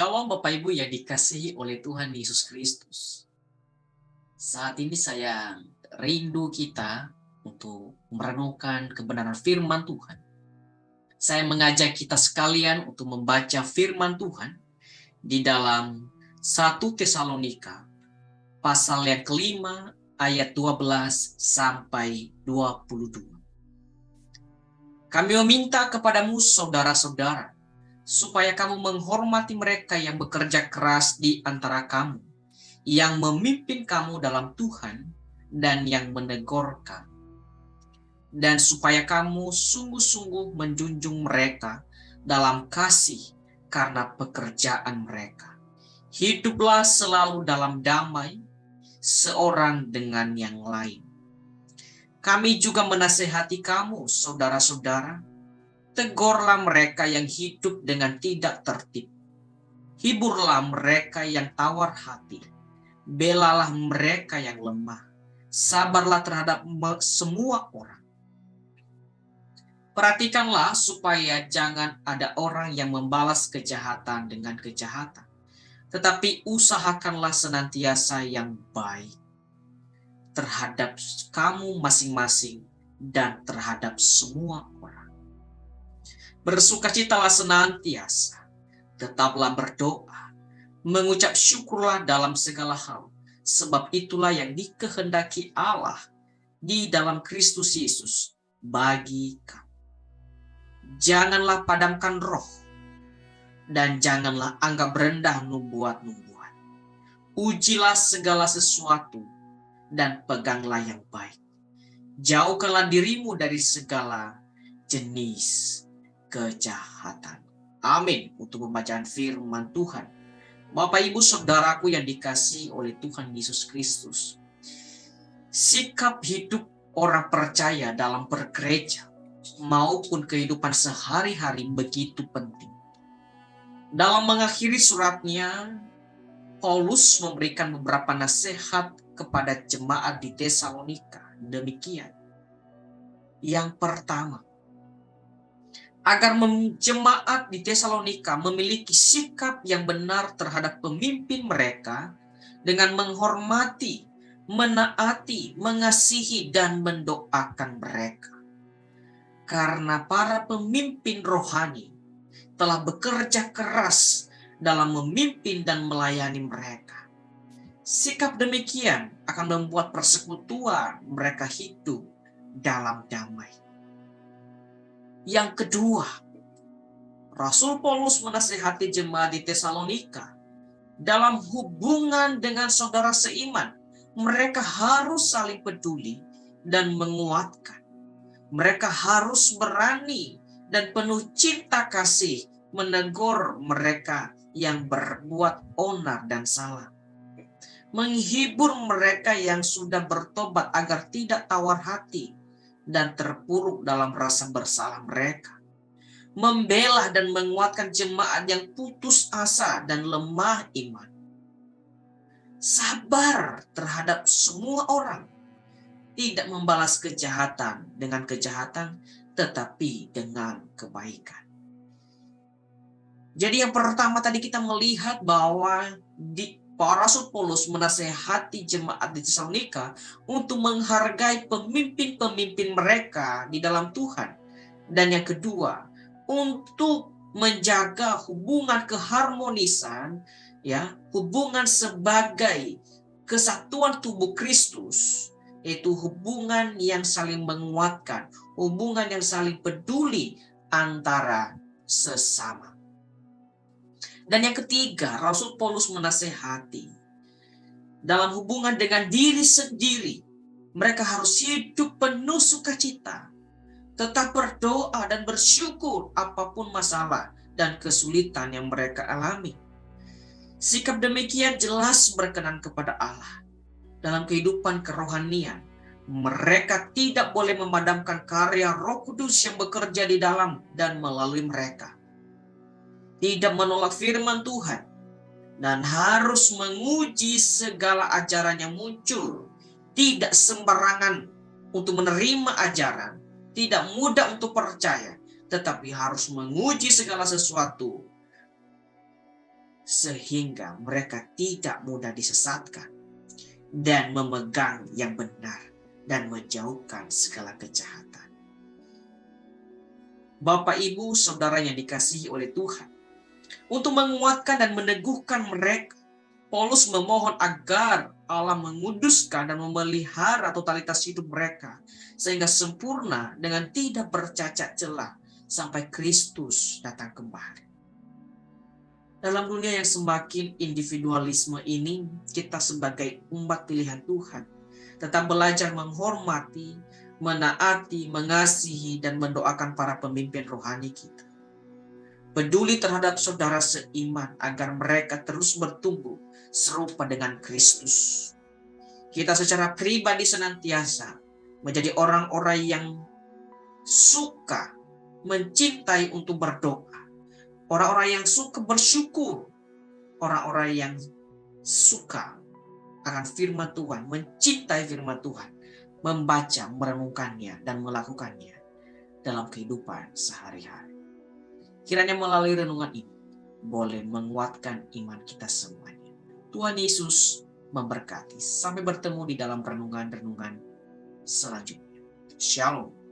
Shalom Bapak Ibu yang dikasihi oleh Tuhan Yesus Kristus. Saat ini saya rindu kita untuk merenungkan kebenaran firman Tuhan. Saya mengajak kita sekalian untuk membaca firman Tuhan di dalam 1 Tesalonika pasal yang kelima ayat 12 sampai 22. Kami meminta kepadamu saudara-saudara, supaya kamu menghormati mereka yang bekerja keras di antara kamu, yang memimpin kamu dalam Tuhan, dan yang menegur kamu. Dan supaya kamu sungguh-sungguh menjunjung mereka dalam kasih karena pekerjaan mereka. Hiduplah selalu dalam damai, seorang dengan yang lain. Kami juga menasihati kamu, saudara-saudara, tegurlah mereka yang hidup dengan tidak tertib. Hiburlah mereka yang tawar hati. Belalah mereka yang lemah. Sabarlah terhadap semua orang. Perhatikanlah supaya jangan ada orang yang membalas kejahatan dengan kejahatan. Tetapi usahakanlah senantiasa yang baik terhadap kamu masing-masing dan terhadap semua orang. Bersukacitalah senantiasa. Tetaplah berdoa, mengucap syukurlah dalam segala hal, sebab itulah yang dikehendaki Allah di dalam Kristus Yesus bagi kamu. Janganlah padamkan roh, dan janganlah anggap rendah nubuat-nubuat. Ujilah segala sesuatu, dan peganglah yang baik. Jauhkanlah dirimu dari segala jenis kejahatan. Amin. Untuk pembacaan firman Tuhan. Bapak Ibu Saudaraku yang dikasihi oleh Tuhan Yesus Kristus. Sikap hidup orang percaya dalam bergereja maupun kehidupan sehari-hari begitu penting. Dalam mengakhiri suratnya, Paulus memberikan beberapa nasihat kepada jemaat di Tesalonika. Demikian. Yang pertama, agar jemaat di Tesalonika memiliki sikap yang benar terhadap pemimpin mereka dengan menghormati, menaati, mengasihi, dan mendoakan mereka. Karena para pemimpin rohani telah bekerja keras dalam memimpin dan melayani mereka. Sikap demikian akan membuat persekutuan mereka hidup dalam damai. Yang kedua, Rasul Paulus menasihati jemaat di Tesalonika dalam hubungan dengan saudara seiman. Mereka harus saling peduli dan menguatkan. Mereka harus berani dan penuh cinta kasih menegur mereka yang berbuat onar dan salah. Menghibur mereka yang sudah bertobat agar tidak tawar hati dan terpuruk dalam rasa bersalah mereka. Membela dan menguatkan jemaat yang putus asa dan lemah iman. Sabar terhadap semua orang. Tidak membalas kejahatan dengan kejahatan, tetapi dengan kebaikan. Jadi yang pertama tadi kita melihat bahwa Rasul Paulus menasehati jemaat di Tesalonika untuk menghargai pemimpin-pemimpin mereka di dalam Tuhan. Dan yang kedua, untuk menjaga hubungan keharmonisan, hubungan sebagai kesatuan tubuh Kristus, yaitu hubungan yang saling menguatkan, hubungan yang saling peduli antara sesama. Dan yang ketiga, Rasul Paulus menasehati dalam hubungan dengan diri sendiri, mereka harus hidup penuh sukacita, tetap berdoa dan bersyukur apapun masalah dan kesulitan yang mereka alami. Sikap demikian jelas berkenan kepada Allah. Dalam kehidupan kerohanian, mereka tidak boleh memadamkan karya Roh Kudus yang bekerja di dalam dan melalui mereka. Tidak menolak firman Tuhan, dan harus menguji segala ajaran yang muncul. Tidak sembarangan untuk menerima ajaran, tidak mudah untuk percaya, tetapi harus menguji segala sesuatu sehingga mereka tidak mudah disesatkan dan memegang yang benar dan menjauhkan segala kejahatan. Bapak, Ibu, Saudara yang dikasihi oleh Tuhan, untuk menguatkan dan meneguhkan mereka, Paulus memohon agar Allah menguduskan dan memelihara totalitas hidup mereka sehingga sempurna dengan tidak bercacat celah sampai Kristus datang kembali. Dalam dunia yang semakin individualisme ini, kita sebagai umat pilihan Tuhan tetap belajar menghormati, menaati, mengasihi, dan mendoakan para pemimpin rohani kita. Peduli terhadap saudara seiman agar mereka terus bertumbuh serupa dengan Kristus. Kita secara pribadi senantiasa menjadi orang-orang yang suka mencintai untuk berdoa, orang-orang yang suka bersyukur, orang-orang yang suka akan firman Tuhan, mencintai firman Tuhan, membaca, merenungkannya, dan melakukannya dalam kehidupan sehari-hari. Kiranya melalui renungan ini boleh menguatkan iman kita semuanya. Tuhan Yesus memberkati. Sampai bertemu di dalam renungan-renungan selanjutnya. Shalom.